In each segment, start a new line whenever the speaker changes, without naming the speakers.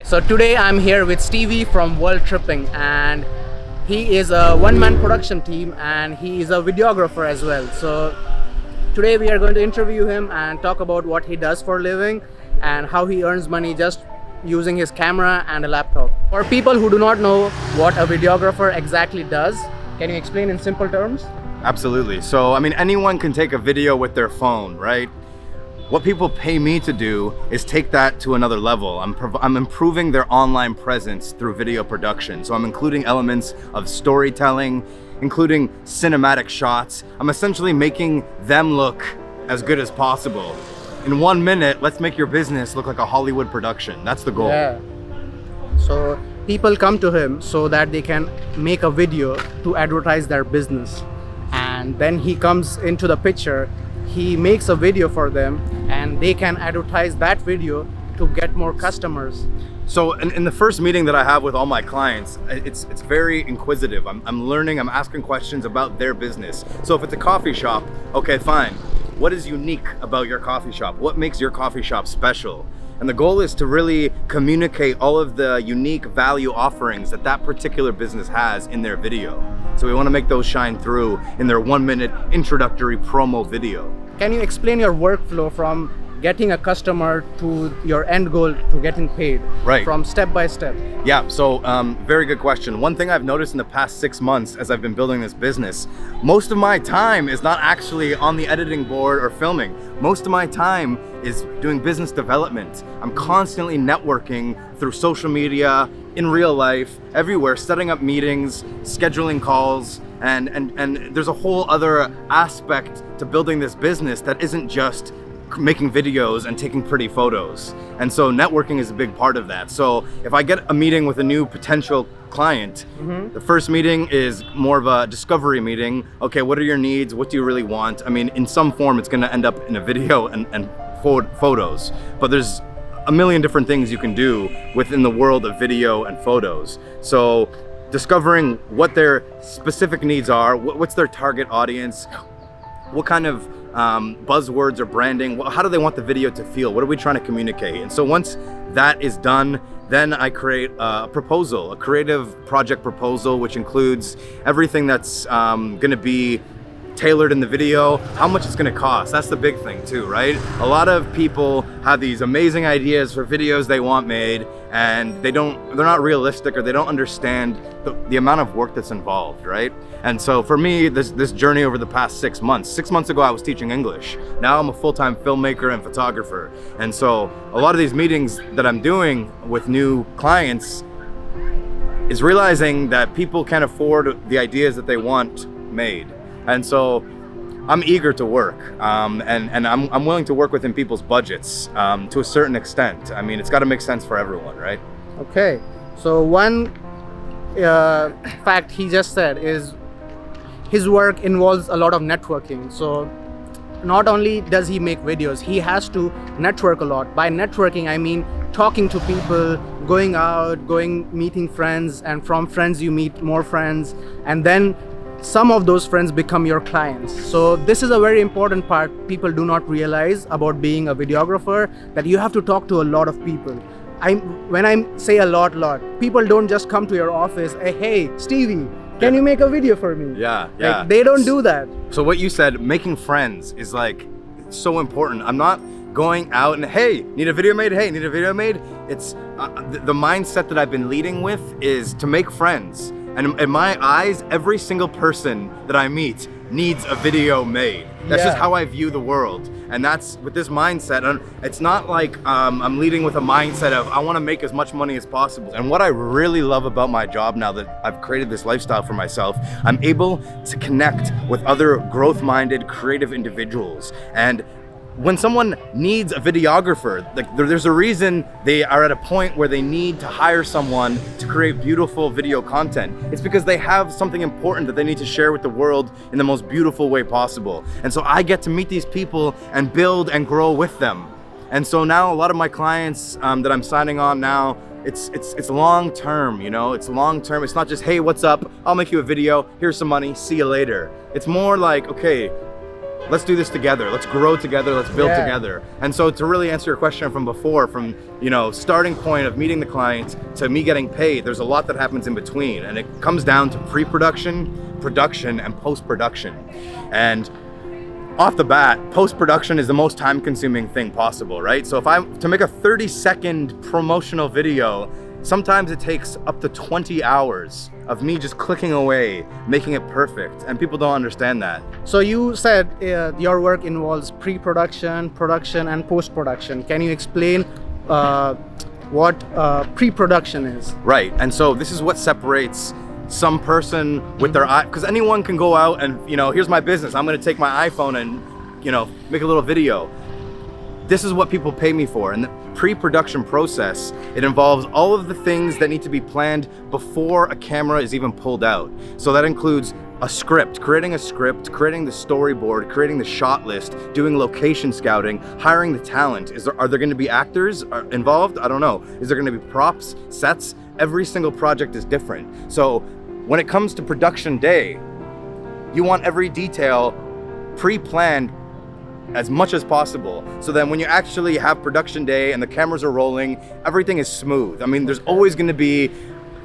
So today I'm here with Stevie from World Tripping, and he is a one-man production team and he is a videographer as well. So today we are going to interview him and talk about what he does for a living and how he earns money just using his camera and a laptop. For people who do not know what a videographer exactly does, can you explain in simple terms?
Absolutely. So, I mean, anyone can take a video with their phone, right? What people pay me to do is take that to another level. I'm improving their online presence through video production. So I'm including elements of storytelling, including cinematic shots. I'm essentially making them look as good as possible. In 1 minute, let's make your business look like a Hollywood production. That's the goal.
Yeah. So people come to him so that they can make a video to advertise their business. And then he comes into the picture, he makes a video for them and they can advertise that video to get more customers.
So in the first meeting that I have with all my clients, it's very inquisitive. I'm learning, I'm asking questions about their business. So if it's a coffee shop, okay, fine. What is unique about your coffee shop? What makes your coffee shop special? And the goal is to really communicate all of the unique value offerings that that particular business has in their video. So we want to make those shine through in their 1 minute introductory promo video.
Can you explain your workflow from getting a customer to your end goal to getting paid?
Right.
From step by step.
Yeah, so very good question. One thing I've noticed in the past 6 months as I've been building this business, most of my time is not actually on the editing board or filming. Most of my time is doing business development. I'm constantly networking through social media, in real life, everywhere, setting up meetings, scheduling calls, and there's a whole other aspect to building this business that isn't just making videos and taking pretty photos. And so networking is a big part of that. So if I get a meeting with a new potential client, the first meeting is more of a discovery meeting. Okay, what are your needs? What do you really want? I mean, in some form, it's gonna end up in a video and photos, but there's a million different things you can do within the world of video and photos. So discovering what their specific needs are, what's their target audience, what kind of buzzwords or branding, how do they want the video to feel? What are we trying to communicate? And so once that is done, then I create a proposal, a creative project proposal, which includes everything that's gonna be tailored in the video, how much it's gonna cost. That's the big thing too, right? A lot of people have these amazing ideas for videos they want made, and they're not realistic, or they don't understand the amount of work that's involved, right? And so for me, this journey over the past 6 months, 6 months ago I was teaching English. Now I'm a full-time filmmaker and photographer. And so a lot of these meetings that I'm doing with new clients is realizing that people can't afford the ideas that they want made. And so I'm eager to work, and I'm willing to work within people's budgets to a certain extent. I mean, it's got to make sense for everyone, right?
Okay, so one fact he just said is his work involves a lot of networking. So not only does he make videos, he has to network a lot. By networking, I mean talking to people, going out, meeting friends, and from friends you meet more friends, and then some of those friends become your clients. So this is a very important part people do not realize about being a videographer, that you have to talk to a lot of people. When I say a lot, people don't just come to your office, hey Stevie, can you make a video for me?
Yeah.
Like, they don't do that.
So what you said, making friends, is like so important. I'm not going out and, hey, need a video made? Hey, need a video made? It's the mindset that I've been leading with is to make friends. And in my eyes, every single person that I meet needs a video made. That's just how I view the world. And that's with this mindset. And it's not like I'm leading with a mindset of I want to make as much money as possible. And what I really love about my job now that I've created this lifestyle for myself, I'm able to connect with other growth-minded, creative individuals. And when someone needs a videographer, like there's a reason they are at a point where they need to hire someone to create beautiful video content. It's because they have something important that they need to share with the world in the most beautiful way possible. And so I get to meet these people and build and grow with them. And so now a lot of my clients that I'm signing on now, it's long term, you know, it's long term. It's not just, hey, what's up? I'll make you a video, here's some money, see you later. It's more like, okay, let's do this together. Let's grow together. Let's build
Yeah.
together. And so to really answer your question from before, from, you know, starting point of meeting the client to me getting paid, there's a lot that happens in between. And it comes down to pre-production, production, and post-production. And off the bat, post-production is the most time-consuming thing possible, right? So to make a 30-second promotional video, sometimes it takes up to 20 hours of me just clicking away, making it perfect, and people don't understand that.
So you said your work involves pre-production, production, and post-production. Can you explain what pre-production is?
Right, and so this is what separates some person with their eye, because anyone can go out and, you know, here's my business, I'm gonna take my iPhone and, you know, make a little video. This is what people pay me for. And the pre-production process, it involves all of the things that need to be planned before a camera is even pulled out. So that includes a script, creating the storyboard, creating the shot list, doing location scouting, hiring the talent. Are there gonna be actors involved? I don't know. Is there gonna be props, sets? Every single project is different. So when it comes to production day, you want every detail pre-planned as much as possible. So then when you actually have production day and the cameras are rolling, everything is smooth. I mean, there's always gonna be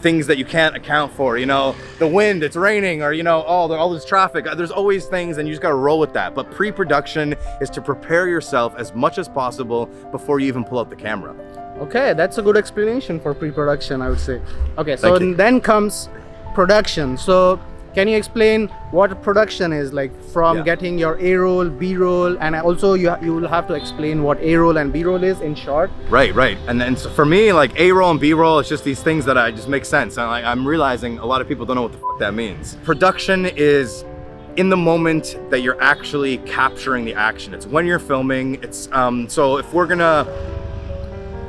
things that you can't account for, you know, the wind, it's raining, or, you know, all this traffic. There's always things, and you just gotta roll with that. But pre-production is to prepare yourself as much as possible before you even pull out the camera.
Okay, that's a good explanation for pre-production, I would say. Okay, so
Thank you.
then comes production. So can you explain what production is, like from
Yeah.
getting your A-roll, B-roll, and also you will have to explain what A-roll and B-roll is in short.
Right. And then so for me, like A-roll and B-roll, it's just these things that I just make sense. And I'm realizing a lot of people don't know what the fuck that means. Production is in the moment that you're actually capturing the action. It's when you're filming. It's so if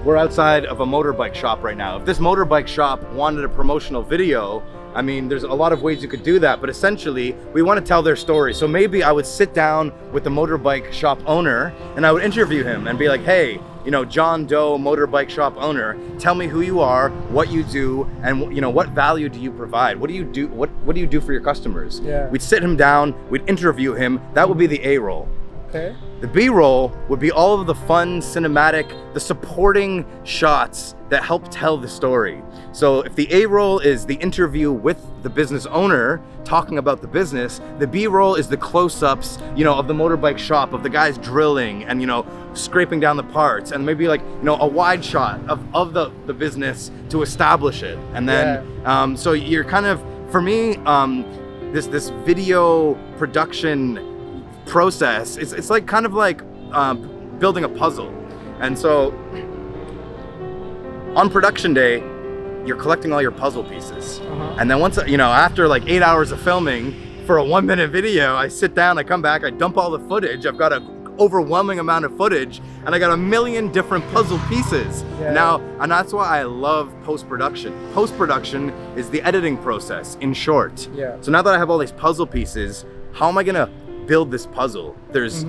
we're outside of a motorbike shop right now. If this motorbike shop wanted a promotional video, I mean, there's a lot of ways you could do that, but essentially we want to tell their story. So maybe I would sit down with the motorbike shop owner and I would interview him and be like, hey, you know, John Doe motorbike shop owner, tell me who you are, what you do, and, you know, what value do you provide? What do you do? What do you do for your customers?
Yeah.
We'd sit him down, we'd interview him. That would be the A-roll.
Okay.
The B-roll would be all of the fun, cinematic, the supporting shots that help tell the story. So if the A-roll is the interview with the business owner talking about the business, the B-roll is the close-ups, you know, of the motorbike shop, of the guys drilling and, you know, scraping down the parts, and maybe like, you know, a wide shot of the business to establish it. And then, so you're kind of, for me, this video production process, it's like kind of like building a puzzle. And so on production day, you're collecting all your puzzle pieces. And then once, you know, after like 8 hours of filming for a 1-minute video, I sit down, I come back, I dump all the footage. I've got an overwhelming amount of footage, and I got a million different puzzle pieces.
Yeah.
Now, and that's why I love post-production. Post-production is the editing process, in short.
Yeah.
So now that I have all these puzzle pieces, how am I gonna build this puzzle? There's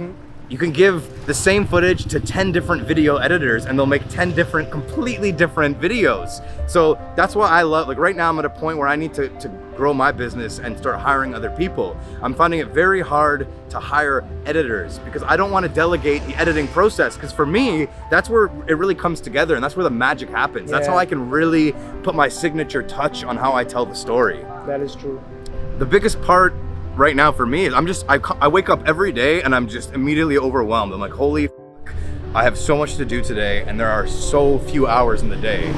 you can give the same footage to 10 different video editors and they'll make 10 different, completely different videos. So that's why I love, like right now I'm at a point where I need to grow my business and start hiring other people. I'm finding it very hard to hire editors because I don't want to delegate the editing process, because for me, that's where it really comes together and that's where the magic happens. That's how I can really put my signature touch on how I tell the story.
That is true.
The biggest part right now for me is I wake up every day and I'm just immediately overwhelmed. I'm like, holy fuck, I have so much to do today and there are so few hours in the day.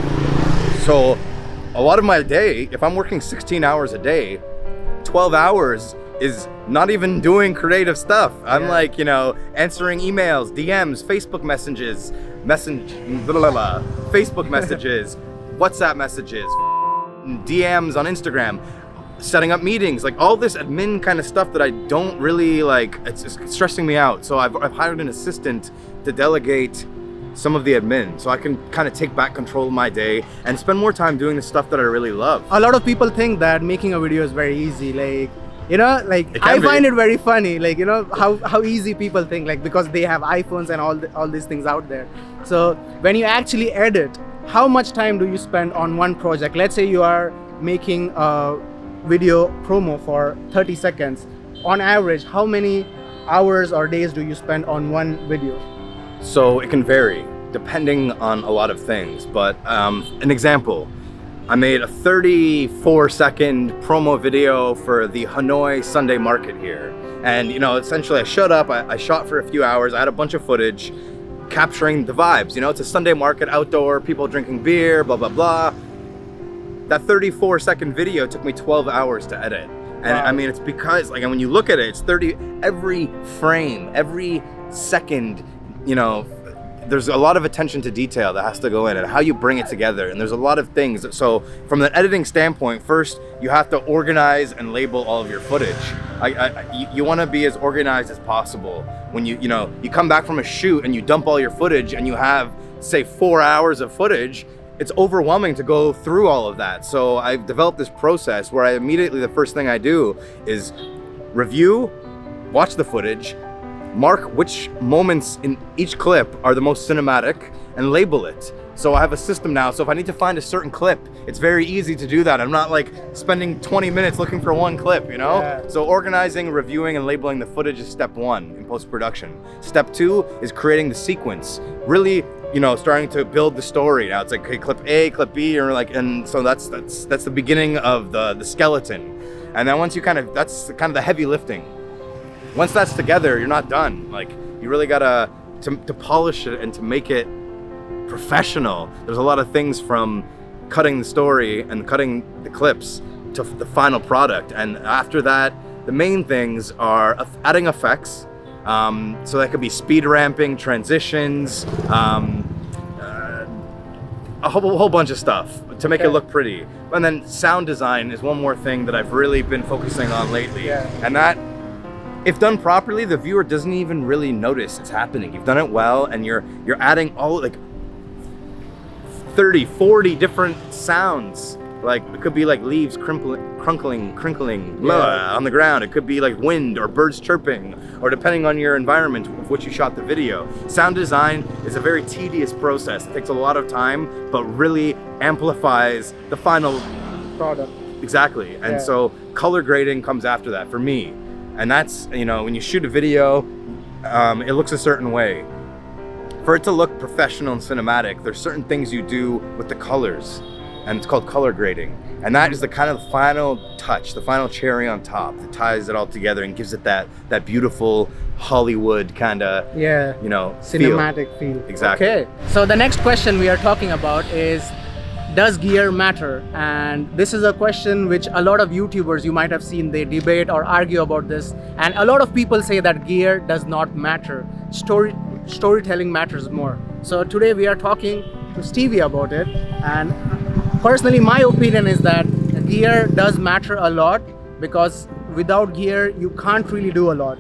So a lot of my day, if I'm working 16 hours a day, 12 hours is not even doing creative stuff. I'm like, you know, answering emails, DMs, Facebook messages, Facebook messages, WhatsApp messages, DMs on Instagram, setting up meetings, like all this admin kind of stuff that I don't really like. It's stressing me out. So I've hired an assistant to delegate some of the admin so I can kind of take back control of my day and spend more time doing the stuff that I really love.
A lot of people think that making a video is very easy, like, you know, like I find it very funny, like, you know, how easy people think, like, because they have iPhones and all these things out there. So when you actually edit, how much time do you spend on one project? Let's say you are making a video promo for 30 seconds. On average, how many hours or days do you spend on one video?
So it can vary depending on a lot of things, but an example, I made a 34-second promo video for the Hanoi Sunday market here. And essentially I showed up, I shot for a few hours, I had a bunch of footage capturing the vibes. It's a Sunday market, outdoor, people drinking beer, blah, blah, blah. That 34-second video took me 12 hours to edit. And
Wow.
I mean, it's because, like, when you look at it, it's every frame, every second, there's a lot of attention to detail that has to go in and how you bring it together. And there's a lot of things. So from an editing standpoint, first, you have to organize and label all of your footage. You want to be as organized as possible. When you come back from a shoot and you dump all your footage and you have, say, 4 hours of footage, it's overwhelming to go through all of that. So I've developed this process where the first thing I do is review, watch the footage, mark which moments in each clip are the most cinematic, and label it. So I have a system now, so if I need to find a certain clip, it's very easy to do that. I'm not like spending 20 minutes looking for one clip,
Yeah.
So organizing, reviewing, and labeling the footage is step one in post-production. Step two is creating the sequence. Really, starting to build the story. Now it's like, okay, clip A, clip B, and so that's the beginning of the skeleton. And then once that's kind of the heavy lifting. Once that's together, you're not done. Like, you really gotta to polish it and to make it professional. There's a lot of things from cutting the story and cutting the clips to the final product. And after that, the main things are adding effects. So that could be speed ramping, transitions, a whole bunch of stuff to make it look pretty. And then sound design is one more thing that I've really been focusing on lately.
Yeah.
And that, if done properly, the viewer doesn't even really notice it's happening. You've done it well, and you're adding all like 30, 40 different sounds. Like, it could be like leaves crinkling blah, on the ground. It could be like wind or birds chirping, or depending on your environment of which you shot the video. Sound design is a very tedious process. It takes a lot of time, but really amplifies the final
Product.
Exactly. And
Yeah.
so color grading comes after that for me. And that's, when you shoot a video, it looks a certain way. For it to look professional and cinematic, there's certain things you do with the colors, and it's called color grading. And that is the kind of final touch, the final cherry on top that ties it all together and gives it that beautiful Hollywood kind of,
Cinematic feel.
Exactly.
Okay. So the next question we are talking about is, does gear matter? And this is a question which a lot of YouTubers you might have seen, they debate or argue about this. And a lot of people say that gear does not matter. Storytelling matters more. So today we are talking to Stevie about it. And personally, my opinion is that gear does matter a lot, because without gear, you can't really do a lot.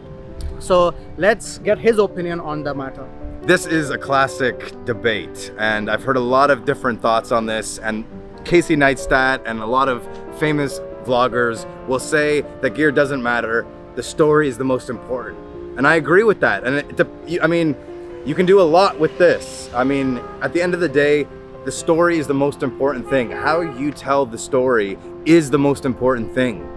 So let's get his opinion on the matter.
This is a classic debate, and I've heard a lot of different thoughts on this, and Casey Neistat and a lot of famous vloggers will say that gear doesn't matter, the story is the most important. And I agree with that. And you can do a lot with this. I mean, at the end of the day, the story is the most important thing. How you tell the story is the most important thing.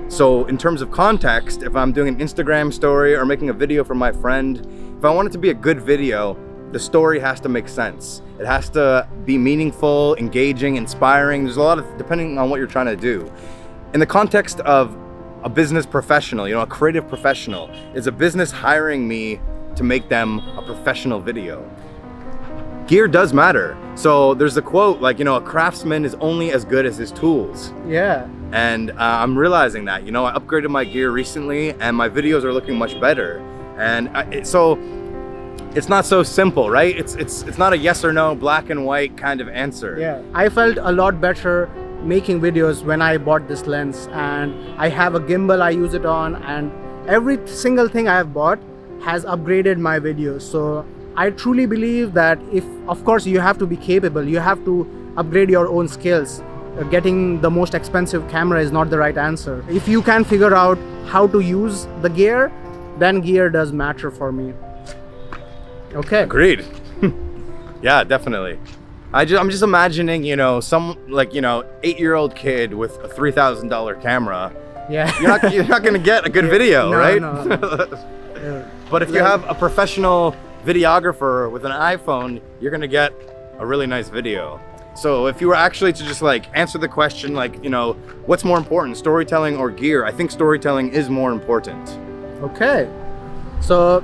So in terms of context, if I'm doing an Instagram story or making a video for my friend, if I want it to be a good video, the story has to make sense. It has to be meaningful, engaging, inspiring. There's a lot of, depending on what you're trying to do. In the context of a business professional, a creative professional, is a business hiring me to make them a professional video? Gear does matter. So there's a quote like, a craftsman is only as good as his tools.
Yeah.
And I'm realizing that, I upgraded my gear recently and my videos are looking much better. And so it's not so simple, right? It's not a yes or no, black and white kind of answer.
Yeah. I felt a lot better making videos when I bought this lens, and I have a gimbal I use it on, and every single thing I have bought has upgraded my videos. So I truly believe that of course you have to be capable, you have to upgrade your own skills. Getting the most expensive camera is not the right answer. If you can figure out how to use the gear, then gear does matter for me. Okay.
Agreed. Yeah, definitely. I'm just imagining, some 8-year-old kid with a $3,000 camera.
Yeah.
You're not gonna get a good video,
No,
right?
No.
But if you have a professional videographer with an iPhone, you're gonna get a really nice video. So if you were actually to just like answer the question, like, you know, what's more important, storytelling or gear? I think storytelling is more important.
Okay. So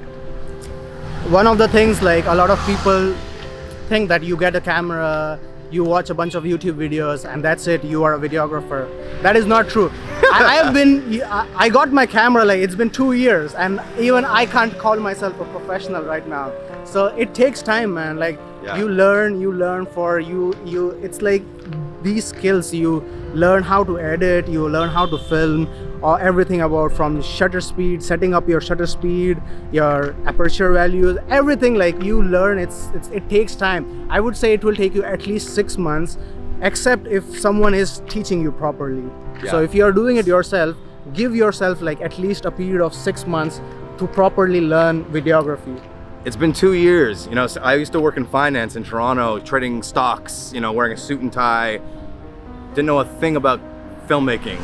one of the things, like, a lot of people think that you get a camera, you watch a bunch of YouTube videos, and that's it, you are a videographer. That is not true. I got my camera, like, it's been 2 years, and even I can't call myself a professional right now. So it takes time, man. Like, you learn it's like these skills, you learn how to edit, you learn how to film, or everything about from shutter speed, setting up your shutter speed, your aperture values, everything, like, you learn. It takes time. I would say it will take you at least 6 months, except if someone is teaching you properly. So if you're doing it yourself, give yourself like at least a period of 6 months to properly learn videography.
It's been 2 years. You know, so I used to work in finance in Toronto, trading stocks, you know, wearing a suit and tie. Didn't know a thing about filmmaking.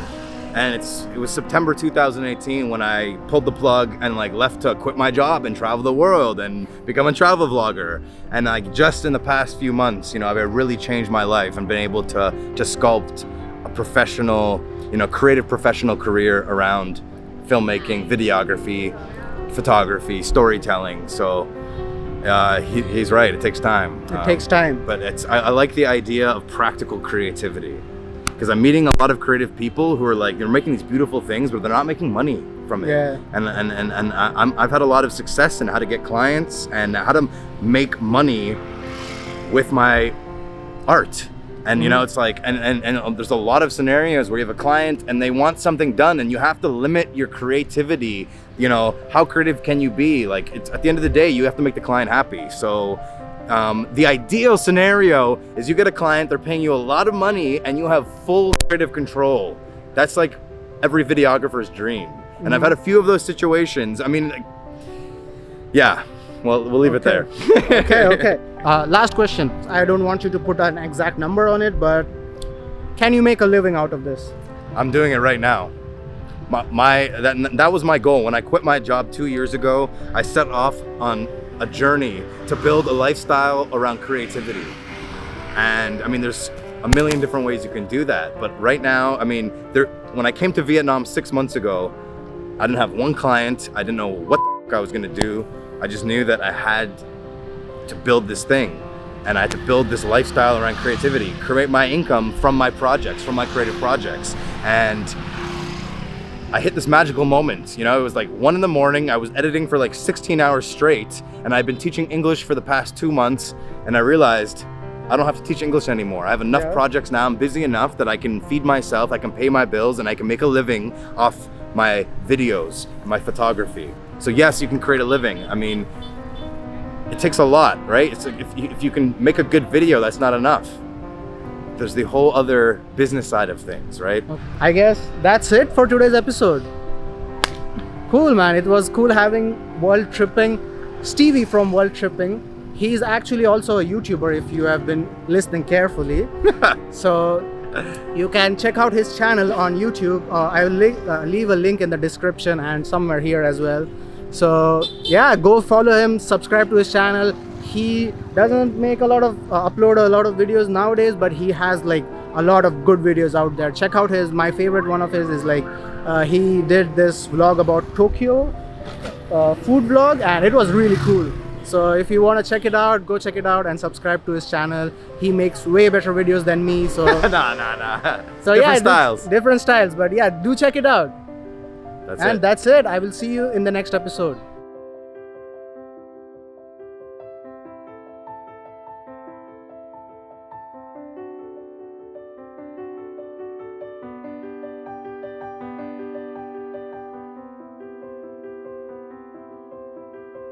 And it was September 2018 when I pulled the plug and like left to quit my job and travel the world and become a travel vlogger. And like just in the past few months, you know, I've really changed my life and been able to sculpt a professional, you know, creative professional career around filmmaking, videography, photography, storytelling. So he's right, it takes time.
It takes time.
But I like the idea of practical creativity, because I'm meeting a lot of creative people who are like, they're making these beautiful things, but they're not making money from it.
Yeah.
And I've had a lot of success in how to get clients and how to make money with my art. And you know, it's like, and there's a lot of scenarios where you have a client and they want something done, and you have to limit your creativity. You know, how creative can you be? Like, it's at the end of the day, you have to make the client happy. So the ideal scenario is you get a client, they're paying you a lot of money, and you have full creative control. That's like every videographer's dream. And I've had a few of those situations. I mean, yeah. Well, we'll leave it there.
Okay. Last question. I don't want you to put an exact number on it, but can you make a living out of this?
I'm doing it right now. That was my goal. When I quit my job 2 years ago, I set off on a journey to build a lifestyle around creativity. And I mean, there's a million different ways you can do that. But right now, I mean, when I came to Vietnam 6 months ago, I didn't have one client. I didn't know what the f I was gonna do. I just knew that I had to build this thing, and I had to build this lifestyle around creativity, create my income from my projects, from my creative projects. And I hit this magical moment. You know, it was like 1 in the morning. I was editing for like 16 hours straight, and I've been teaching English for the past 2 months, and I realized I don't have to teach English anymore. I have enough projects now. I'm busy enough that I can feed myself, I can pay my bills, and I can make a living off my videos, my photography. So yes, you can create a living. I mean, it takes a lot, right? It's like if you can make a good video, that's not enough. There's the whole other business side of things, right?
I guess that's it for today's episode. Cool, man. It was cool having World Tripping, Stevie from World Tripping. He's actually also a YouTuber if you have been listening carefully. So you can check out his channel on YouTube. I will leave a link in the description and somewhere here as well. So yeah, go follow him, subscribe to his channel. He doesn't make a lot of upload a lot of videos nowadays, but he has like a lot of good videos out there. Check out my favorite one of his is like he did this vlog about Tokyo, food vlog, and it was really cool. So if you want to check it out, go check it out and subscribe to his channel. He makes way better videos than me. So
nah.
So
different styles.
Different styles, but yeah, do check it out.
That's
it. I will see you in the next episode.